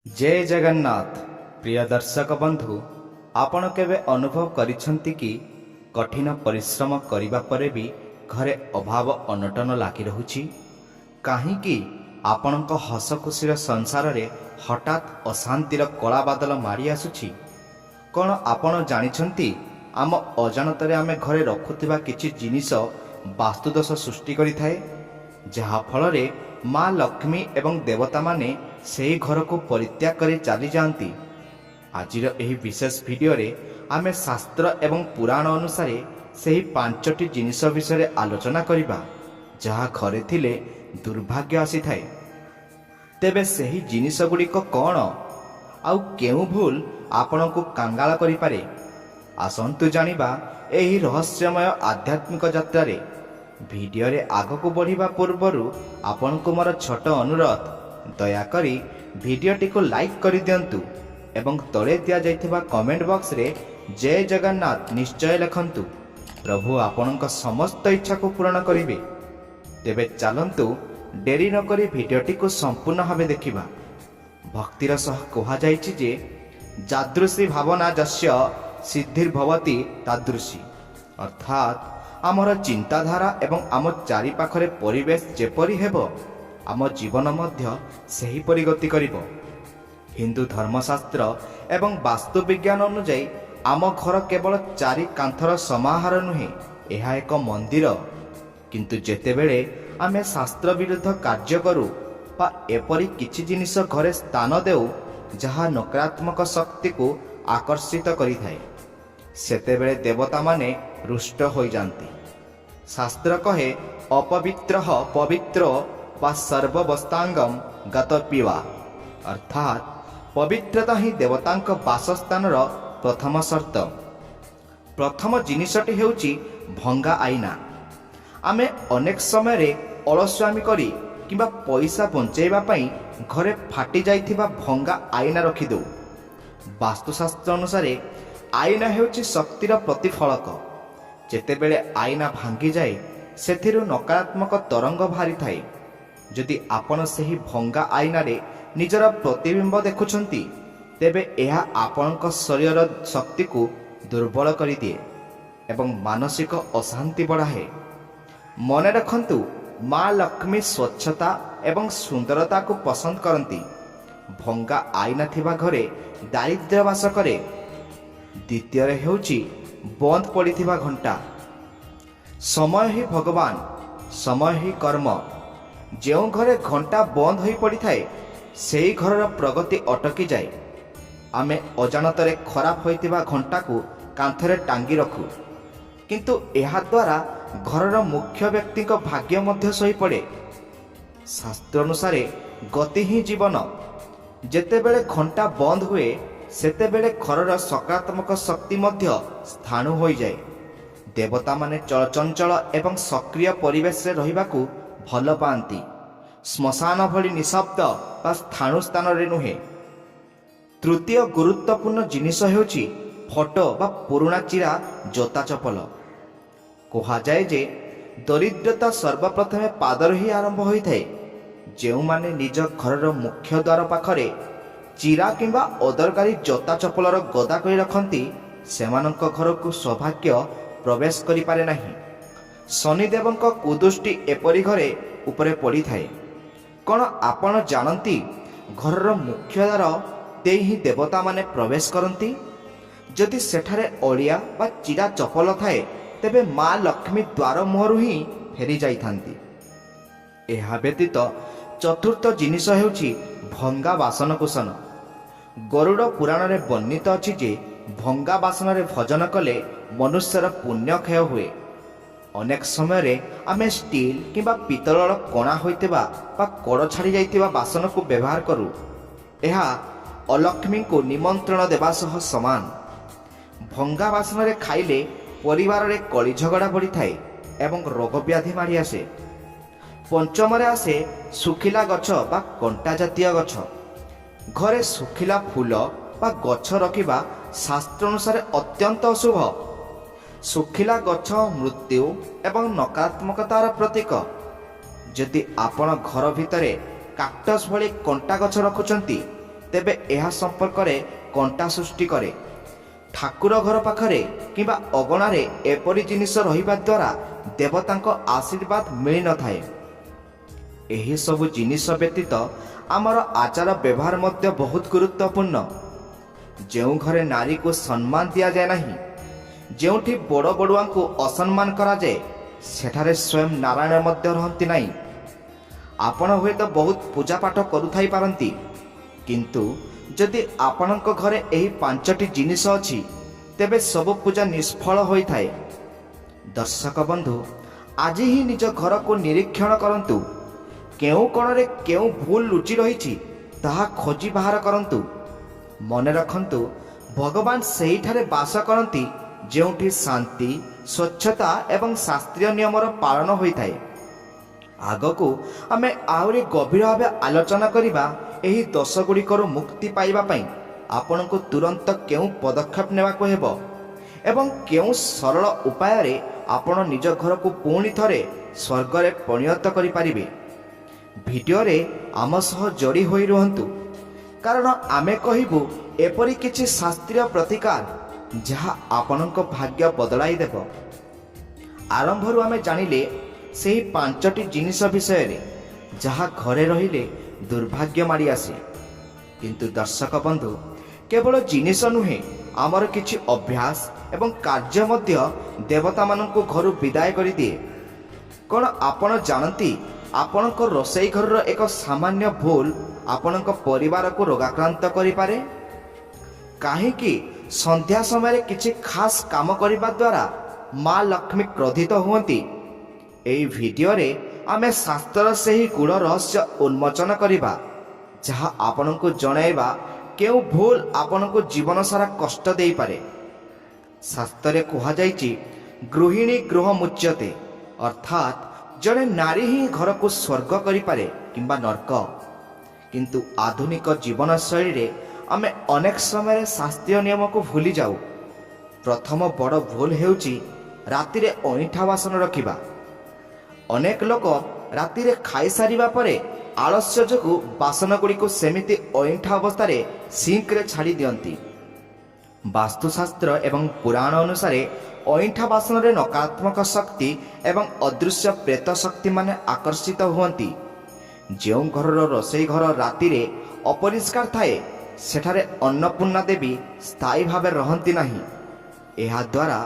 जय जगन्नाथ। प्रिय दर्शक बंधु, आपण केबे अनुभव करिसंती कि कठिन परिश्रम करिबा परे भी घरे अभाव अनटन लागी रहुछि? काहींकि आपणक हस खुशीर संसार रे हठात अशांतिर कला बादल मारी आसुछि? कौन आपण जानिछंती आम अजाणतरे आमे घरे रखुथिबा किछि जिनिस वास्तुदोष सृष्टि करिथाए, जहा फलरे माँ लक्ष्मी एवं देवता माने सेही घर को परित्याग करी चली जाती। आजिर एही विशेष वीडियो रे आमे शास्त्र एवं पुराण अनुसारे सेही पांचटी जिनिस विषय आलोचना करिबा जहा घरे थिले दुर्भाग्य आसी थाए। तेबे सेही जिनिस गुड़िक कौन आउ केउ भूल आपण को कांगाल करि पारे? आसंतु जानिबा एही रहस्यमय आध्यात्मिक यात्रा रे। वीडियो रे आग को बढ़िबा पूर्वरु आपण को मोर छोट अनुरोध, दयाकरी वीडियोटी को लाइक कर दियंतु एवं तले दिया जाइथिबा कमेंट बॉक्स रे जय जगन्नाथ निश्चय लिखंतु। प्रभु आपणक समस्त इच्छा को पूर्ण करिवे। तेबे चलंतु डेरी न करी वीडियोटी को संपूर्ण भावे देखिबा। भक्तिर सह कहा जाइछि जे जादृशी भावना जस्य सिद्धिर्भवति तादृशी, अर्थात आमर चिंताधारा एवं आम चारि पाखरे परिवेश जेपरि हेबो आम जीवन मध्य सही परि गति करिबो। हिंदू धर्मशास्त्र एवं वास्तु विज्ञान अनुଯାयी आम घर केवल चारि कांथर समाहार नुहे, यह एक मंदिर। किंतु जेतेबेले आमे शास्त्र विरुद्ध कार्य करू बा एपरि किछि जिनिस घरे स्थान देउ जहा नकारात्मक शक्ति को आकर्षित करिथाए, सेतेबेले देवता माने रुष्ट हो जाती। शास्त्र कहे अपवित्रः पवित्रो वा सर्ववस्तांगम गतपिवा, अर्थात पवित्रता ही देवतांक वासस्थान प्रथम शर्त। प्रथम जिनिसटी हेउची भंगा आईना। आमे अनेक समय रे अलस्वामी करी किंबा पैसा बंचेबा पई घरे फाटी जाइथिबा भंगा आईना रखी दो। वास्तुशास्त्र अनुसार आईना हेउची शक्तिर प्रतिफलक। जेतेबेले आईना भांगी जाए सेथिरु नकारात्मक तरंग बाहरी थाए। जदि आपण सेही भंगा आईना रे निजर प्रतिबिंब देखुछंती तेबे एहा आपणक शरीर शक्ति को दुर्बल करि दिए एवं मानसिक अशांति बढ़ाए। मन रखंतु, माँ लक्ष्मी स्वच्छता एवं सुंदरता को पसंद करती। भंगा आईना थिबा घरे दारिद्र्य वास करे। द्वितीय हेउची बंद पड़िथिबा घंटा। समय ही भगवान, समय ही कर्म। जो घरे घंटा बंद हो पड़ी थाए से घर प्रगति अटकी जाए। आमे अजाणतरे खराब होइतिबा घंटा को कांथरे टांगी रखु, किंतु एहा द्वारा घरर मुख्य व्यक्ति को भाग्य मध्य सही पड़े। शास्त्र अनुसार गति ही जीवन। जेतेबेले घंटा बंद हुए सेतेबेले घरर सकारात्मक शक्ति मध्य स्थाणु हो जाए। देवता माने चलचंचल एवं सक्रिय परिवेश रे रहिबाकू भल पाती। श्मशान भली निशब्द बा स्थाणु स्थान रे नुहे। तृतीय गुरुत्वपूर्ण जिनिस हेउची फोटो बा पुराणा चिरा जोता चपल। कहा जाए जे दरिद्रता सर्वप्रथमे पादर ही आरंभ होइथाए। जेउ माने निज घरर मुख्य द्वार पाखरे चिरा किंबा अदरकारी जोता चपलर गदा करी रखंती सेमानंक घर को सौभाग्य प्रवेश करि पारे नाही। शनिदेवंक कुदृष्टि एपरि घरे उपरे पड़ी थाए। कौन आपण जानती घरर मुख्य द्वार दे ही देवता माने प्रवेश करती? जदि सेठारे अलिया बा चिरा चपल थाए तेबे माँ लक्ष्मी द्वार मुहरु ही फेरी जाइथांती। एहा व्यतीत चतुर्थ जिनिस हेउची भंगा बासन कुसन। गरुड़ पुराण रे वर्णित अछि जे भंगा बासन रे भजन कले मनुष्यर पुण्य क्षय हुए। अनेक समय रे आमे स्टील किंबा पितलर कणा होइतिबा बा कड़ छाड़ी जाइतिबा बासन को व्यवहार करू। एहा अलक्ष्मी को निमंत्रण देवा सह समान। भंगा बासन रे खाइले परिवार रे कली झगड़ा बढ़ी थाए एवं रोग व्याधि मारी आसे। पंचम रे आसे सुखिला गछ बा कंटा जातीय गछ। घरे सुखिला फूल बा गछ रखिबा शास्त्र अनुसार अत्यंत अशुभ। सुखिला गछ मृत्यु एवं नकारात्मकतार प्रतीक। जदि आपण घर भितरे काक्टस भली कंटा गछ रखुचंती ତେବେ ଏହା ସମ୍ପର୍କରେ କଣ୍ଟା ସୃଷ୍ଟି କରେ। ଠାକୁର ଘର ପାଖରେ କିମ୍ବା ଅଗଣାରେ ଏପରି ଜିନିଷ ରହିବା ଦ୍ୱାରା ଦେବତାଙ୍କ ଆଶୀର୍ବାଦ ମିଳିନଥାଏ। ଏହିସବୁ ଜିନିଷ ବ୍ୟତୀତ ଆମର ଆଚାର ବ୍ୟବହାର ମଧ୍ୟ ବହୁତ ଗୁରୁତ୍ୱପୂର୍ଣ୍ଣ। ଯେଉଁ ଘରେ ନାରୀକୁ ସମ୍ମାନ ଦିଆଯାଏ ନାହିଁ, ଯେଉଁଠି ବଡ଼ ବଡ଼ୁଆଙ୍କୁ ଅସମ୍ମାନ କରାଯାଏ, ସେଠାରେ ସ୍ୱୟଂ ନାରାୟଣ ମଧ୍ୟ ରହନ୍ତି ନାହିଁ। ଆପଣ ହୁଏତ ବହୁତ ପୂଜାପାଠ କରୁଥାଇପାରନ୍ତି, କିନ୍ତୁ ଯଦି ଆପଣଙ୍କ ଘରେ ଏହି 5ଟି ଜିନିଷ ଅଛି, ତେବେ ସବୁ ପୂଜା ନିଷ୍ଫଳ ହୋଇଥାଏ। ଦର୍ଶକ ବନ୍ଧୁ, ଆଜି ହିଁ ନିଜ ଘରକୁ ନିରୀକ୍ଷଣ କରନ୍ତୁ। କେଉଁ କୋଣରେ କେଉଁ ଭୁଲ ଲୁଚି ରହିଛି ତାହା ଖୋଜି ବାହାର କରନ୍ତୁ। ମନେ ରଖନ୍ତୁ, ଭଗବାନ ସେହିଠାରେ ବାସ କରନ୍ତି ଯେଉଁଠି ଶାନ୍ତି, ସ୍ୱଚ୍ଛତା ଏବଂ ଶାସ୍ତ୍ରୀୟ ନିୟମର ପାଳନ ହୋଇଥାଏ। ଆଗକୁ ଆମେ ଆହୁରି ଗଭୀର ଭାବେ ଆଲୋଚନା କରିବା ଏହି ଦୋଷଗୁଡ଼ିକରୁ ମୁକ୍ତି ପାଇବା ପାଇଁ ଆପଣଙ୍କୁ ତୁରନ୍ତ କେଉଁ ପଦକ୍ଷେପ ନେବାକୁ ହେବ ଏବଂ କେଉଁ ସରଳ ଉପାୟରେ ଆପଣ ନିଜ ଘରକୁ ପୁଣି ଥରେ ସ୍ୱର୍ଗରେ ପରିଣତ କରିପାରିବେ। ଭିଡ଼ିଓରେ ଆମ ସହ ଯୋଡ଼ି ହୋଇ ରୁହନ୍ତୁ, କାରଣ ଆମେ କହିବୁ ଏପରି କିଛି ଶାସ୍ତ୍ରୀୟ ପ୍ରତିକାର ଯାହା ଆପଣଙ୍କ ଭାଗ୍ୟ ବଦଳାଇ ଦେବ। ଆରମ୍ଭରୁ ଆମେ ଜାଣିଲେ ସେହି 5ଟି ଜିନିଷ ବିଷୟରେ ଯାହା ଘରେ ରହିଲେ ଦୁର୍ଭାଗ୍ୟ ମାଡ଼ି ଆସେ। କିନ୍ତୁ ଦର୍ଶକ ବନ୍ଧୁ, କେବଳ ଜିନିଷ ନୁହେଁ, ଆମର କିଛି ଅଭ୍ୟାସ ଏବଂ କାର୍ଯ୍ୟ ମଧ୍ୟ ଦେବତାମାନଙ୍କୁ ଘରୁ ବିଦାୟ କରିଦିଏ। କ'ଣ ଆପଣ ଜାଣନ୍ତି, ଆପଣଙ୍କ ରୋଷେଇ ଘରର ଏକ ସାମାନ୍ୟ ଭୁଲ ଆପଣଙ୍କ ପରିବାରକୁ ରୋଗାକ୍ରାନ୍ତ କରିପାରେ? କାହିଁକି ସନ୍ଧ୍ୟା ସମୟରେ କିଛି ଖାସ୍ କାମ କରିବା ଦ୍ୱାରା ମା ଲକ୍ଷ୍ମୀ କ୍ରୋଧିତ ହୁଅନ୍ତି? ଏହି ଭିଡ଼ିଓରେ ଆମେ ଶାସ୍ତ୍ରର ସେହି ଗୂଢ଼ ରହସ୍ୟ ଉନ୍ମୋଚନ କରିବା, ଯାହା ଆପଣଙ୍କୁ ଜଣାଇବା କେଉଁ ଭୁଲ ଆପଣଙ୍କୁ ଜୀବନ ସାରା କଷ୍ଟ ଦେଇପାରେ। ଶାସ୍ତ୍ରରେ କୁହାଯାଇଛି, ଗୃହିଣୀ ଗୃହ ମୁଚ୍ୟତେ, ଅର୍ଥାତ୍ ଜଣେ ନାରୀ ହିଁ ଘରକୁ ସ୍ୱର୍ଗ କରିପାରେ କିମ୍ବା ନର୍କ। କିନ୍ତୁ ଆଧୁନିକ ଜୀବନଶୈଳୀରେ ଆମେ ଅନେକ ସମୟରେ ଶାସ୍ତ୍ରୀୟ ନିୟମକୁ ଭୁଲି ଯାଉ। ପ୍ରଥମ ବଡ଼ ଭୁଲ ହେଉଛି ରାତିରେ ଅଇଁଠା ବାସନ ରଖିବା। ଅନେକ ଲୋକ ରାତିରେ ଖାଇସାରିବା ପରେ ଆଳସ୍ୟ ଯୋଗୁଁ ବାସନଗୁଡ଼ିକୁ ସେମିତି ଅଇଁଠା ଅବସ୍ଥାରେ ସିଙ୍କରେ ଛାଡ଼ି ଦିଅନ୍ତି। ବାସ୍ତୁଶାସ୍ତ୍ର ଏବଂ ପୁରାଣ ଅନୁସାରେ ଅଇଁଠା ବାସନରେ ନକାରାତ୍ମକ ଶକ୍ତି ଏବଂ ଅଦୃଶ୍ୟ ପ୍ରେତ ଶକ୍ତିମାନେ ଆକର୍ଷିତ ହୁଅନ୍ତି। ଯେଉଁ ଘରର ରୋଷେଇ ଘର ରାତିରେ ଅପରିଷ୍କାର ଥାଏ, ସେଠାରେ ଅନ୍ନପୂର୍ଣ୍ଣା ଦେବୀ ସ୍ଥାୟୀ ଭାବେ ରହନ୍ତି ନାହିଁ। ଏହାଦ୍ୱାରା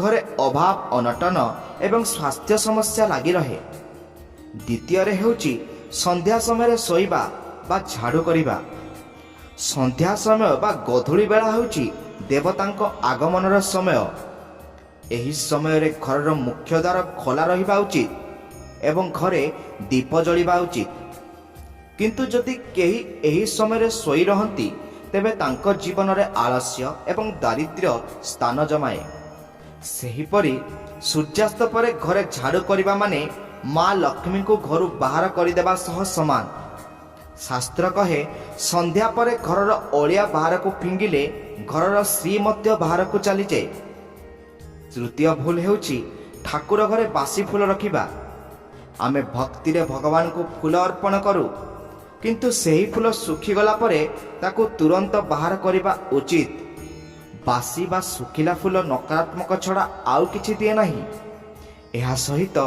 ଘରେ ଅଭାବ, ଅନଟନ ଏବଂ ସ୍ୱାସ୍ଥ୍ୟ ସମସ୍ୟା ଲାଗି ରହେ। ଦ୍ୱିତୀୟରେ ହେଉଛି ସନ୍ଧ୍ୟା ସମୟରେ ଶୋଇବା ବା ଝାଡ଼ୁ କରିବା। ସନ୍ଧ୍ୟା ସମୟ ବା ଗୋଧୂଳି ବେଳା ହେଉଛି ଦେବତାଙ୍କ ଆଗମନର ସମୟ। ଏହି ସମୟରେ ଘରର ମୁଖ୍ୟ ଦ୍ୱାର ଖୋଲା ରହିବା ଉଚିତ ଏବଂ ଘରେ ଦୀପ ଜଳିବା ଉଚିତ। କିନ୍ତୁ ଯଦି କେହି ଏହି ସମୟରେ ଶୋଇ ରହନ୍ତି, ତେବେ ତାଙ୍କ ଜୀବନରେ ଆଳସ୍ୟ ଏବଂ ଦାରିଦ୍ର୍ୟ ସ୍ଥାନ ଜମାଏ। ସେହିପରି ସୂର୍ଯ୍ୟାସ୍ତ ପରେ ଘରେ ଝାଡ଼ୁ କରିବା ମାନେ ମା ଲକ୍ଷ୍ମୀଙ୍କୁ ଘରୁ ବାହାର କରିଦେବା ସହ ସମାନ। ଶାସ୍ତ୍ର କହେ, ସନ୍ଧ୍ୟା ପରେ ଘରର ଅଳିଆ ବାହାରକୁ ଫିଙ୍ଗିଲେ ଘରର ଶ୍ରୀ ମଧ୍ୟ ବାହାରକୁ ଚାଲିଯାଏ। ତୃତୀୟ ଭୁଲ ହେଉଛି ଠାକୁର ଘରେ ବାସି ଫୁଲ ରଖିବା। ଆମେ ଭକ୍ତିରେ ଭଗବାନଙ୍କୁ ଫୁଲ ଅର୍ପଣ କରୁ, କିନ୍ତୁ ସେହି ଫୁଲ ଶୁଖିଗଲା ପରେ ତାକୁ ତୁରନ୍ତ ବାହାର କରିବା ଉଚିତ। ବାସି ବା ଶୁଖିଲା ଫୁଲ ନକାରାତ୍ମକ ଛଡ଼ା ଆଉ କିଛି ଦିଏ ନାହିଁ। ଏହା ସହିତ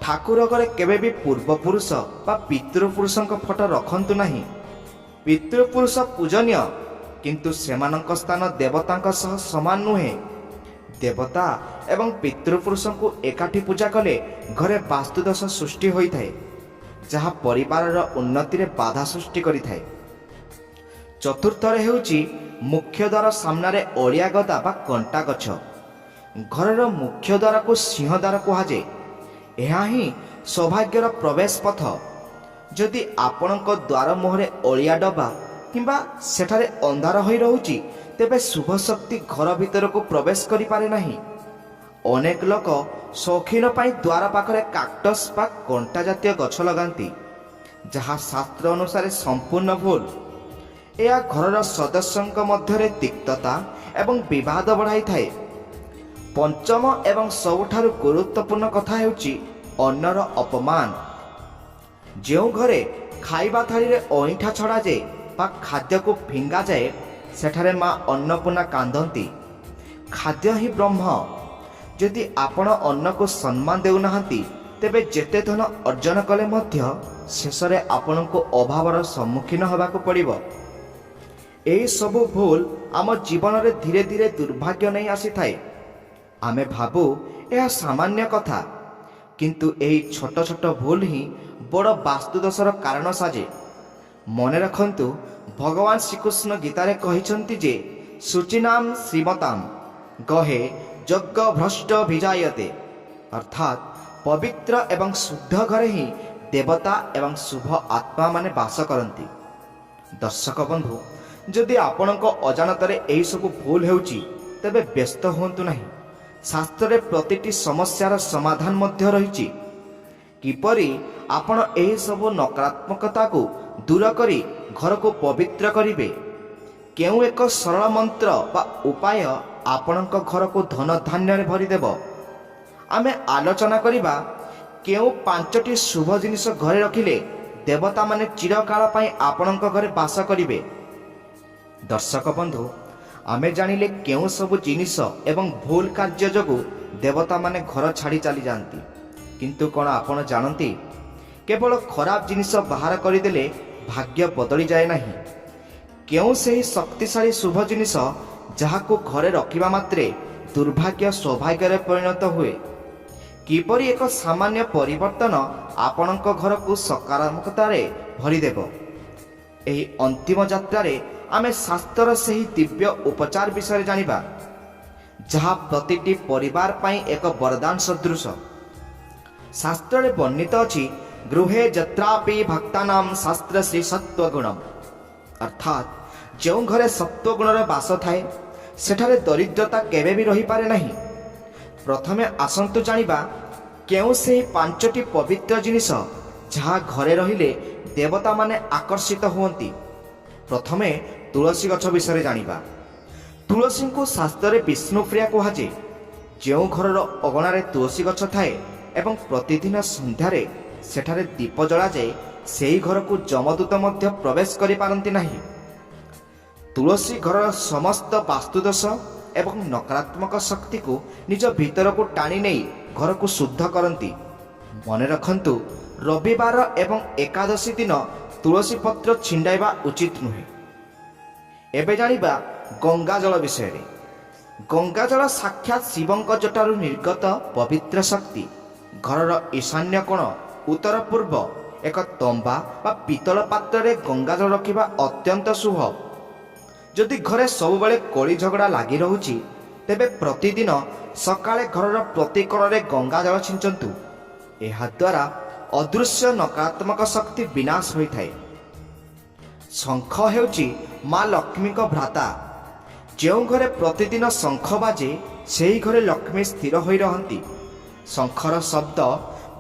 ଠାକୁର ଘରେ କେବେ ବି ପୂର୍ବପୁରୁଷ ବା ପିତୃପୁରୁଷଙ୍କ ଫଟୋ ରଖନ୍ତୁ ନାହିଁ। ପିତୃପୁରୁଷ ପୂଜନୀୟ, କିନ୍ତୁ ସେମାନଙ୍କ ସ୍ଥାନ ଦେବତାଙ୍କ ସହ ସମାନ ନୁହେଁ। ଦେବତା ଏବଂ ପିତୃପୁରୁଷଙ୍କୁ ଏକାଠି ପୂଜା କଲେ ଘରେ ବାସ୍ତୁଦୋଷ ସୃଷ୍ଟି ହୋଇଥାଏ, ଯାହା ପରିବାରର ଉନ୍ନତିରେ ବାଧା ସୃଷ୍ଟି କରିଥାଏ। ଚତୁର୍ଥରେ ହେଉଛି ମୁଖ୍ୟ ଦ୍ୱାର ସାମ୍ନାରେ ଅଳିଆ ଗଦା ବା କଣ୍ଟା ଗଛ। ଘରର ମୁଖ୍ୟ ଦ୍ୱାରକୁ ସିଂହଦ୍ୱାର କୁହାଯାଏ। ଏହା ହିଁ ସୌଭାଗ୍ୟର ପ୍ରବେଶ ପଥ। ଯଦି ଆପଣଙ୍କ ଦ୍ୱାର ମୁହଁରେ ଅଳିଆ ଡବା କିମ୍ବା ସେଠାରେ ଅନ୍ଧାର ହୋଇ ରହୁଛି, ତେବେ ଶୁଭ ଶକ୍ତି ଘର ଭିତରକୁ ପ୍ରବେଶ କରିପାରେ ନାହିଁ। ଅନେକ ଲୋକ ସୌଖିନ ପାଇଁ ଦ୍ୱାର ପାଖରେ କାକ୍ଟସ୍ ବା କଣ୍ଟା ଜାତୀୟ ଗଛ ଲଗାନ୍ତି, ଯାହା ଶାସ୍ତ୍ର ଅନୁସାରେ ସମ୍ପୂର୍ଣ୍ଣ ଭୁଲ। ଏହା ଘରର ସଦସ୍ୟଙ୍କ ମଧ୍ୟରେ ତିକ୍ତତା ଏବଂ ବିବାଦ ବଢ଼ାଇଥାଏ। ପଞ୍ଚମ ଏବଂ ସବୁଠାରୁ ଗୁରୁତ୍ୱପୂର୍ଣ୍ଣ କଥା ହେଉଛି ଅନ୍ନର ଅପମାନ। ଯେଉଁ ଘରେ ଖାଇବା ଥାଳିରେ ଅଇଁଠା ଛଡ଼ାଯାଏ, ବା ଖାଦ୍ୟକୁ ଫିଙ୍ଗାଯାଏ ସେଠାରେ ମା ଅନ୍ନପୂର୍ଣ୍ଣା କାନ୍ଦନ୍ତି। ଖାଦ୍ୟ ହିଁ ବ୍ରହ୍ମ। ଯଦି ଆପଣ ଅନ୍ନକୁ ସମ୍ମାନ ଦେଉନାହାନ୍ତି ତେବେ ଯେତେ ଧନ ଅର୍ଜନ କଲେ ମଧ୍ୟ ଶେଷରେ ଆପଣଙ୍କୁ ଅଭାବର ସମ୍ମୁଖୀନ ହେବାକୁ ପଡ଼ିବ। ଏହି ସବୁ ଭୁଲ ଆମ ଜୀବନରେ ଧୀରେ ଧୀରେ ଦୁର୍ଭାଗ୍ୟ ନେଇ ଆସିଥାଏ। ଆମେ ଭାବୁ ଏହା ସାମାନ୍ୟ କଥା, କିନ୍ତୁ ଏହି ଛୋଟ ଛୋଟ ଭୁଲ ହିଁ ବଡ଼ ବାସ୍ତୁଦୋଷର କାରଣ ସାଜେ। ମନେ ରଖନ୍ତୁ, ଭଗବାନ ଶ୍ରୀକୃଷ୍ଣ ଗୀତାରେ କହିଛନ୍ତି ଯେ ଶୁଚିନାମ ଶ୍ରୀମତାମ ଗହେ ଯଜ୍ଞ ଭ୍ରଷ୍ଟ ବିଜାୟତେ, ଅର୍ଥାତ୍ ପବିତ୍ର ଏବଂ ଶୁଦ୍ଧ ଘରେ ହିଁ ଦେବତା ଏବଂ ଶୁଭ ଆତ୍ମାମାନେ ବାସ କରନ୍ତି। ଦର୍ଶକ ବନ୍ଧୁ, ଯଦି ଆପଣଙ୍କ ଅଜାଣତରେ ଏହିସବୁ ଭୁଲ ହେଉଛି ତେବେ ବ୍ୟସ୍ତ ହୁଅନ୍ତୁ ନାହିଁ। ଶାସ୍ତ୍ରରେ ପ୍ରତିଟି ସମସ୍ୟାର ସମାଧାନ ମଧ୍ୟ ରହିଛି। କିପରି ଆପଣ ଏହିସବୁ ନକାରାତ୍ମକତାକୁ ଦୂର କରି ଘରକୁ ପବିତ୍ର କରିବେ, କେଉଁ ଏକ ସରଳ ମନ୍ତ୍ର ବା ଉପାୟ ଆପଣଙ୍କ ଘରକୁ ଧନ ଧାନ୍ୟରେ ଭରିଦେବ। ଆମେ ଆଲୋଚନା କରିବା କେଉଁ 5ଟି ଶୁଭ ଜିନିଷ ଘରେ ରଖିଲେ ଦେବତାମାନେ ଚିରକାଳ ପାଇଁ ଆପଣଙ୍କ ଘରେ ବାସ କରିବେ। ଦର୍ଶକ ବନ୍ଧୁ, ଆମେ ଜାଣିଲେ କେଉଁ ସବୁ ଜିନିଷ ଏବଂ ଭୁଲ କାର୍ଯ୍ୟ ଯୋଗୁଁ ଦେବତାମାନେ ଘର ଛାଡ଼ି ଚାଲିଯାଆନ୍ତି। କିନ୍ତୁ କ'ଣ ଆପଣ ଜାଣନ୍ତି, କେବଳ ଖରାପ ଜିନିଷ ବାହାର କରିଦେଲେ ଭାଗ୍ୟ ବଦଳିଯାଏ ନାହିଁ। କେଉଁ ସେହି ଶକ୍ତିଶାଳୀ ଶୁଭ ଜିନିଷ ଯାହାକୁ ଘରେ ରଖିବା ମାତ୍ରେ ଦୁର୍ଭାଗ୍ୟ ସୌଭାଗ୍ୟରେ ପରିଣତ ହୁଏ। କିପରି ଏକ ସାମାନ୍ୟ ପରିବର୍ତ୍ତନ ଆପଣଙ୍କ ଘରକୁ ସକାରାତ୍ମକତାରେ ଭରିଦେବ। ଏହି ଅନ୍ତିମ ଯାତ୍ରାରେ ଆମେ ଶାସ୍ତ୍ରର ସେହି ଦିବ୍ୟ ଉପଚାର ବିଷୟରେ ଜାଣିବା, ଯାହା ପ୍ରତିଟି ପରିବାର ପାଇଁ ଏକ ବରଦାନ ସଦୃଶ। ଶାସ୍ତ୍ରରେ ବର୍ଣ୍ଣିତ ଅଛି, ଗୃହେ ଯତ୍ରାପି ଭକ୍ତାନାଂ ଶାସ୍ତ୍ର ଶ୍ରୀ ସତ୍ୱଗୁଣମ୍, ଅର୍ଥାତ୍ ଯେଉଁ ଘରେ ସତ୍ୱଗୁଣର ବାସ ଥାଏ ସେଠାରେ ଦରିଦ୍ରତା କେବେ ବି ରହିପାରେ ନାହିଁ। ପ୍ରଥମେ ଆସନ୍ତୁ ଜାଣିବା କେଉଁ ସେହି 5ଟି ପବିତ୍ର ଜିନିଷ ଯାହା ଘରେ ରହିଲେ ଦେବତାମାନେ ଆକର୍ଷିତ ହୁଅନ୍ତି। ପ୍ରଥମେ ତୁଳସୀ ଗଛ ବିଷୟରେ ଜାଣିବା। ତୁଳସୀଙ୍କୁ ଶାସ୍ତ୍ରରେ ବିଷ୍ଣୁପ୍ରିୟା କୁହାଯାଏ। ଯେଉଁ ଘରର ଅଗଣାରେ ତୁଳସୀ ଗଛ ଥାଏ ଏବଂ ପ୍ରତିଦିନ ସନ୍ଧ୍ୟାରେ ସେଠାରେ ଦୀପ ଜଳାଯାଏ, ସେହି ଘରକୁ ଯମଦୂତ ମଧ୍ୟ ପ୍ରବେଶ କରିପାରନ୍ତି ନାହିଁ। ତୁଳସୀ ଘରର ସମସ୍ତ ବାସ୍ତୁଦୋଷ ଏବଂ ନକାରାତ୍ମକ ଶକ୍ତିକୁ ନିଜ ଭିତରକୁ ଟାଣି ନେଇ ଘରକୁ ଶୁଦ୍ଧ କରନ୍ତି। ମନେ ରଖନ୍ତୁ, ରବିବାର ଏବଂ ଏକାଦଶୀ ଦିନ ତୁଳସୀ ପତ୍ର ଛିଣ୍ଡାଇବା ଉଚିତ ନୁହେଁ। ଏବେ ଜାଣିବା ଗଙ୍ଗାଜଳ ବିଷୟରେ। ଗଙ୍ଗାଜଳ ସାକ୍ଷାତ ଶିବଙ୍କ ଜଟାରୁ ନିର୍ଗତ ପବିତ୍ର ଶକ୍ତି। ଘରର ଈଶାନ୍ୟ କୋଣ ଉତ୍ତର ପୂର୍ବ ଏକ ତମ୍ବା ବା ପିତ୍ତଳ ପାତ୍ରରେ ଗଙ୍ଗାଜଳ ରଖିବା ଅତ୍ୟନ୍ତ ଶୁଭ। ଯଦି ଘରେ ସବୁବେଳେ କଳି ଝଗଡ଼ା ଲାଗି ରହୁଛି ତେବେ ପ୍ରତିଦିନ ସକାଳେ ଘରର ପ୍ରତି କୋଣରେ ଗଙ୍ଗାଜଳ ଛିଞ୍ଚନ୍ତୁ। ଏହାଦ୍ୱାରା ଅଦୃଶ୍ୟ ନକାରାତ୍ମକ ଶକ୍ତି ବିନାଶ ହୋଇଥାଏ। ଶଙ୍ଖ ହେଉଛି ମା ଲକ୍ଷ୍ମୀଙ୍କ ଭ୍ରାତା। ଯେଉଁ ଘରେ ପ୍ରତିଦିନ ଶଙ୍ଖ ବାଜେ ସେହି ଘରେ ଲକ୍ଷ୍ମୀ ସ୍ଥିର ହୋଇ ରହନ୍ତି। ଶଙ୍ଖର ଶବ୍ଦ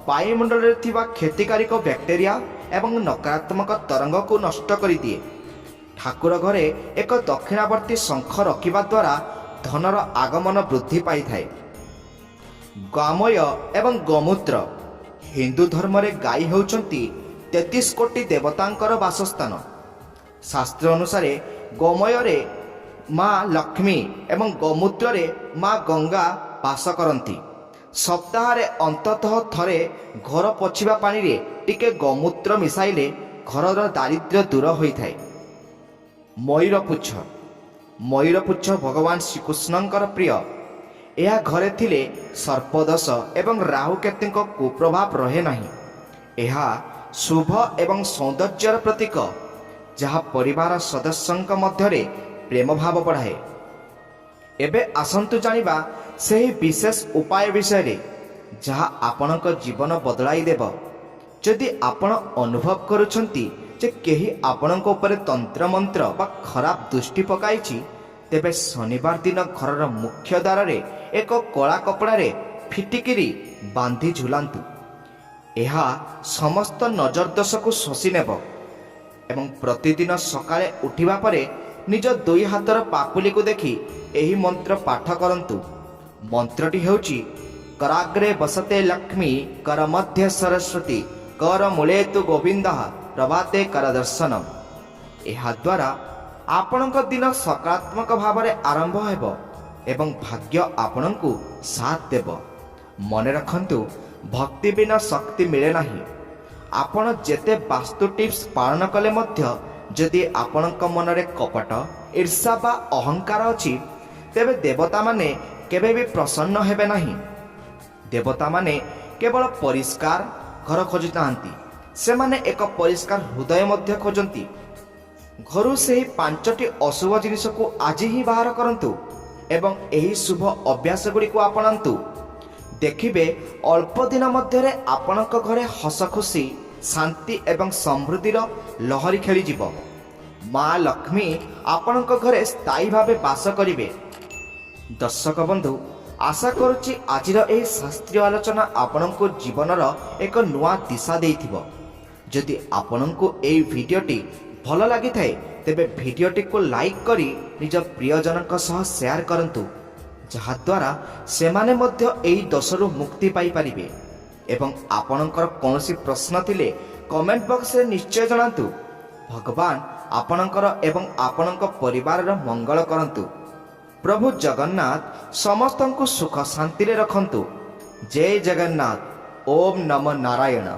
ବାୟୁମଣ୍ଡଳରେ ଥିବା କ୍ଷତିକାରକ ବ୍ୟାକ୍ଟେରିଆ ଏବଂ ନକାରାତ୍ମକ ତରଙ୍ଗକୁ ନଷ୍ଟ କରିଦିଏ। ଠାକୁର ଘରେ ଏକ ଦକ୍ଷିଣାବର୍ତ୍ତୀ ଶଙ୍ଖ ରଖିବା ଦ୍ୱାରା ଧନର ଆଗମନ ବୃଦ୍ଧି ପାଇଥାଏ। ଗୋମୟ ଏବଂ ଗୋମୂତ୍ର। ହିନ୍ଦୁ ଧର୍ମରେ ଗାଈ ହେଉଛନ୍ତି 33 କୋଟି ଦେବତାଙ୍କର ବାସସ୍ଥାନ। ଶାସ୍ତ୍ର ଅନୁସାରେ ଗୋମୟରେ ମା ଲକ୍ଷ୍ମୀ ଏବଂ ଗୋମୂତ୍ରରେ ମା ଗଙ୍ଗା ବାସ କରନ୍ତି। ସପ୍ତାହରେ ଅନ୍ତତଃ ଥରେ ଘର ପୋଛିବା ପାଣିରେ ଟିକେ ଗୋମୂତ୍ର ମିଶାଇଲେ ଘରର ଦାରିଦ୍ର୍ୟ ଦୂର ହୋଇଥାଏ। ମୟୂରପୁଚ୍ଛ। ମୟୂରପୁଚ୍ଛ ଭଗବାନ ଶ୍ରୀକୃଷ୍ଣଙ୍କର ପ୍ରିୟ। ଏହା ଘରେ ଥିଲେ ସର୍ପଦୋଷ ଏବଂ ରାହୁକେତୁଙ୍କ କୁପ୍ରଭାବ ରହେ ନାହିଁ। ଏହା ଶୁଭ ଏବଂ ସୌନ୍ଦର୍ଯ୍ୟର ପ୍ରତୀକ, ଯାହା ପରିବାର ସଦସ୍ୟଙ୍କ ମଧ୍ୟରେ ପ୍ରେମ ଭାବ ବଢ଼ାଏ। ଏବେ ଆସନ୍ତୁ ଜାଣିବା ସେହି ବିଶେଷ ଉପାୟ ବିଷୟରେ, ଯାହା ଆପଣଙ୍କ ଜୀବନ ବଦଳାଇ ଦେବ। ଯଦି ଆପଣ ଅନୁଭବ କରୁଛନ୍ତି ଯେ କେହି ଆପଣଙ୍କ ଉପରେ ତନ୍ତ୍ରମନ୍ତ୍ର ବା ଖରାପ ଦୃଷ୍ଟି ପକାଇଛି, ତେବେ ଶନିବାର ଦିନ ଘରର ମୁଖ୍ୟ ଦ୍ୱାରରେ ଏକ କଳା କପଡ଼ାରେ ଫିଟିକିରି ବାନ୍ଧି ଝୁଲାନ୍ତୁ। ଏହା ସମସ୍ତ ନଜର ଦୋଷକୁ ଶୋଷି ନେବ ଏବଂ ପ୍ରତିଦିନ ସକାଳେ ଉଠିବା ପରେ ନିଜ 2 ହାତର ପାପୁଲିକୁ ଦେଖି ଏହି ମନ୍ତ୍ର ପାଠ କରନ୍ତୁ। ମନ୍ତ୍ରଟି ହେଉଛି, କରାଗ୍ରେ ବସତେ ଲକ୍ଷ୍ମୀ କର ମଧ୍ୟ ସରସ୍ୱତୀ କର ମୂଳେ ତୁ ଗୋବିନ୍ଦ ପ୍ରଭାତେ କର ଦର୍ଶନମ୍। ଏହାଦ୍ୱାରା ଆପଣଙ୍କ ଦିନ ସକାରାତ୍ମକ ଭାବରେ ଆରମ୍ଭ ହେବ ଏବଂ ଭାଗ୍ୟ ଆପଣଙ୍କୁ ସାଥ ଦେବ। ମନେ ରଖନ୍ତୁ, ଭକ୍ତି ବିନା ଶକ୍ତି ମିଳେ ନାହିଁ। ଆପଣ ଯେତେ ବାସ୍ତୁ ଟିପ୍ସ ପାଳନ କଲେ ମଧ୍ୟ ଯଦି ଆପଣଙ୍କ ମନରେ କପଟ, ଈର୍ଷା ବା ଅହଙ୍କାର ଅଛି, ତେବେ ଦେବତାମାନେ କେବେ ବି ପ୍ରସନ୍ନ ହେବେ ନାହିଁ। ଦେବତାମାନେ କେବଳ ପରିଷ୍କାର ଘର ଖୋଜିଥାନ୍ତି, ସେମାନେ ଏକ ପରିଷ୍କାର ହୃଦୟ ମଧ୍ୟ ଖୋଜନ୍ତି। ଘରୁ ସେହି 5ଟି ଅଶୁଭ ଜିନିଷକୁ ଆଜି ହିଁ ବାହାର କରନ୍ତୁ ଏବଂ ଏହି ଶୁଭ ଅଭ୍ୟାସ ଗୁଡ଼ିକୁ ଆପଣାନ୍ତୁ। ଦେଖିବେ ଅଳ୍ପ ଦିନ ମଧ୍ୟରେ ଆପଣଙ୍କ ଘରେ ହସ ଖୁସି, ଶାନ୍ତି ଏବଂ ସମୃଦ୍ଧିର ଲହରୀ ଖେଳିଯିବ। ମା ଲକ୍ଷ୍ମୀ ଆପଣଙ୍କ ଘରେ ସ୍ଥାୟୀ ଭାବେ ବାସ କରିବେ। ଦର୍ଶକ ବନ୍ଧୁ, ଆଶା କରୁଛି ଆଜିର ଏହି ଶାସ୍ତ୍ରୀୟ ଆଲୋଚନା ଆପଣଙ୍କୁ ଜୀବନର ଏକ ନୂଆ ଦିଶା ଦେଇଥିବ। ଯଦି ଆପଣଙ୍କୁ ଏହି ଭିଡ଼ିଓଟି ଭଲ ଲାଗିଥାଏ ତେବେ ଭିଡ଼ିଓଟିକୁ ଲାଇକ୍ କରି ନିଜ ପ୍ରିୟଜନଙ୍କ ସହ ସେୟାର କରନ୍ତୁ, ଯାହାଦ୍ୱାରା ସେମାନେ ମଧ୍ୟ ଏହି ଦୋଷରୁ ମୁକ୍ତି ପାଇପାରିବେ। ଏବଂ ଆପଣଙ୍କର କୌଣସି ପ୍ରଶ୍ନ ଥିଲେ କମେଣ୍ଟ ବକ୍ସରେ ନିଶ୍ଚୟ ଜଣାନ୍ତୁ। ଭଗବାନ ଆପଣଙ୍କର ଏବଂ ଆପଣଙ୍କ ପରିବାରର ମଙ୍ଗଳ କରନ୍ତୁ। ପ୍ରଭୁ ଜଗନ୍ନାଥ ସମସ୍ତଙ୍କୁ ସୁଖ ଶାନ୍ତିରେ ରଖନ୍ତୁ। ଜୟ ଜଗନ୍ନାଥ। ଓମ୍ ନମୋ ନାରାୟଣ।